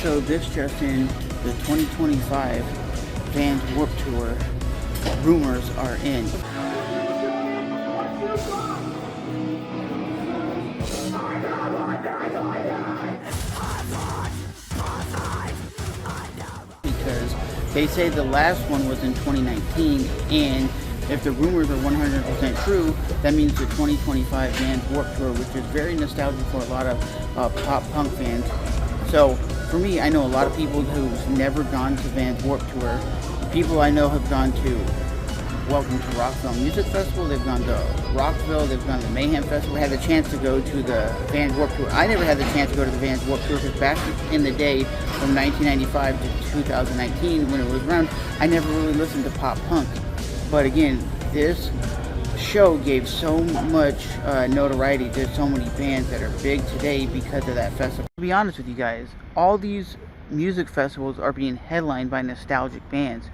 So this just in, the 2025 Vans Warped Tour rumors are in. Because they say the last one was in 2019, and if the rumors are 100% true, that means the 2025 Vans Warped Tour, which is very nostalgic for a lot of pop punk fans. So for me, I know a lot of people who've never gone to Vans Warped Tour. People I know have gone to Welcome to Rockville Music Festival, they've gone to Rockville, they've gone to the Mayhem Festival, had the chance to go to the Vans Warped Tour. I never had the chance to go to the Vans Warped Tour because back in the day, from 1995 to 2019, when it was around, I never really listened to pop punk. But again, this show gave so much notoriety to so many bands that are big today because of that festival. To be honest with you guys, all these music festivals are being headlined by nostalgic bands.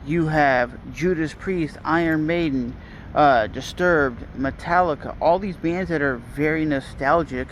You have Judas Priest, Iron Maiden, Disturbed, Metallica. All these bands that are very nostalgic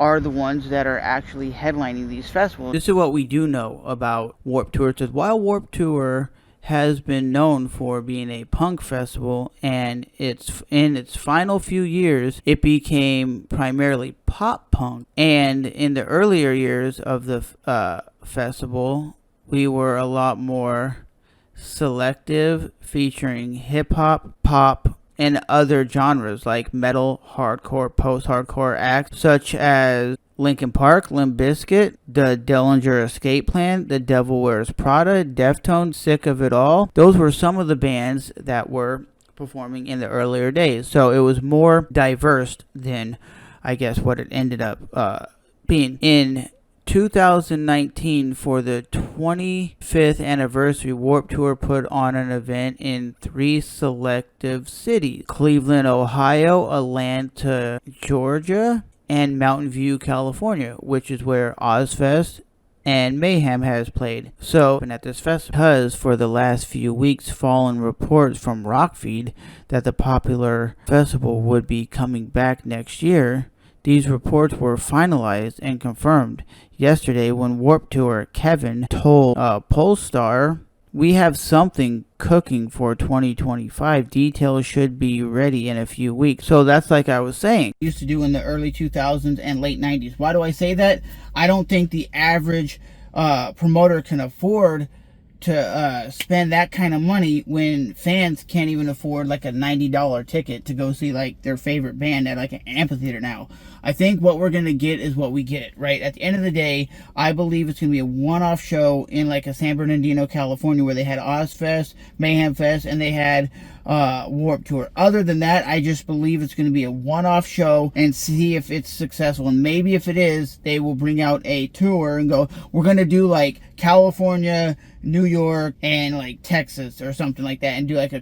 are the ones that are actually headlining these festivals. This is what we do know about Warped Tour. It says, while Warped Tour has been known for being a punk festival, and in its final few years, it became primarily pop punk. And in the earlier years of the festival, we were a lot more selective, featuring hip-hop, pop, and other genres like metal, hardcore, post-hardcore acts such as Linkin Park, Limp Bizkit, the Dillinger Escape Plan, The Devil Wears Prada, Deftones, Sick of It All. Those were some of the bands that were performing in the earlier days. So it was more diverse than, I guess, what it ended up being. In 2019, for the 25th anniversary, Warped Tour put on an event in 3 selective cities: Cleveland, Ohio, Atlanta, Georgia, and Mountain View, California, which is where Ozfest and Mayhem has played. So, and at this festival, because for the last few weeks, fallen reports from Rockfeed that the popular festival would be coming back next year, these reports were finalized and confirmed yesterday when Warped Tour Keven told Polestar, "We have something cooking for 2025. Details should be ready in a few weeks." So that's like I was saying, used to do in the early 2000s and late 90s. Why do I say that? I don't think the average promoter can afford to spend that kind of money when fans can't even afford like a $90 ticket to go see like their favorite band at like an amphitheater now. I think what we're going to get is what we get, right? At the end of the day, I believe it's going to be a one-off show in like a San Bernardino, California, where they had Ozfest, Mayhem Fest, and they had Warped Tour. Other than that, I just believe it's going to be a one-off show and see if it's successful. And maybe if it is, they will bring out a tour and go, we're going to do like California, New York, and like Texas or something like that, and do like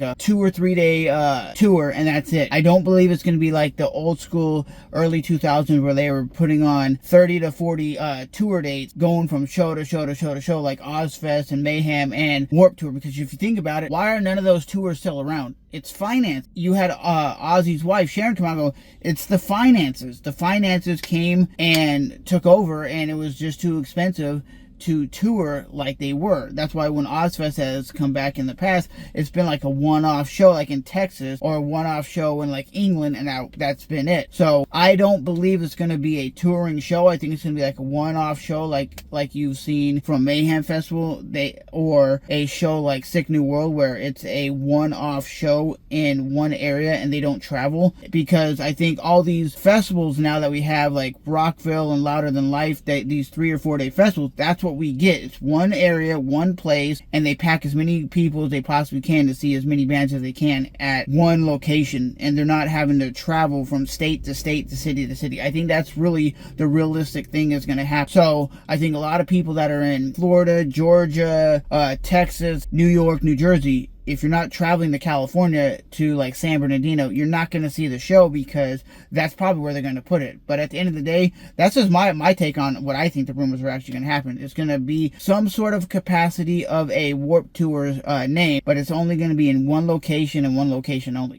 a 2 or 3 day tour, and that's it. I don't believe it's going to be like the old school early 2000s where they were putting on 30 to 40 tour dates, going from show to show to show to show, like Ozfest and Mayhem and Warped Tour. Because if you think about it, why are none of those tours still around? It's finance. You had Ozzy's wife Sharon come out and go, it's the finances. The finances came and took over, and it was just too expensive to tour like they were. That's why when Ozfest has come back in the past, it's been like a one-off show like in Texas, or a one-off show in like England, and that's been it. So I don't believe it's going to be a touring show. I think it's going to be like a one-off show like you've seen from Mayhem Festival, or a show like Sick New World, where it's a one-off show in one area and they don't travel. Because I think all these festivals now that we have, like Rockville and Louder Than Life, these 3 or 4 day festivals, that's what we get. It's one area, one place, and they pack as many people as they possibly can to see as many bands as they can at one location, and they're not having to travel from state to state to city to city. I think that's really the realistic thing that's going to happen. So I think a lot of people that are in Florida, Georgia, Texas, New York, New Jersey, if you're not traveling to California to like San Bernardino, you're not going to see the show, because that's probably where they're going to put it. But at the end of the day, that's just my take on what I think the rumors are actually going to happen. It's going to be some sort of capacity of a Warped Tour name, but it's only going to be in one location and one location only.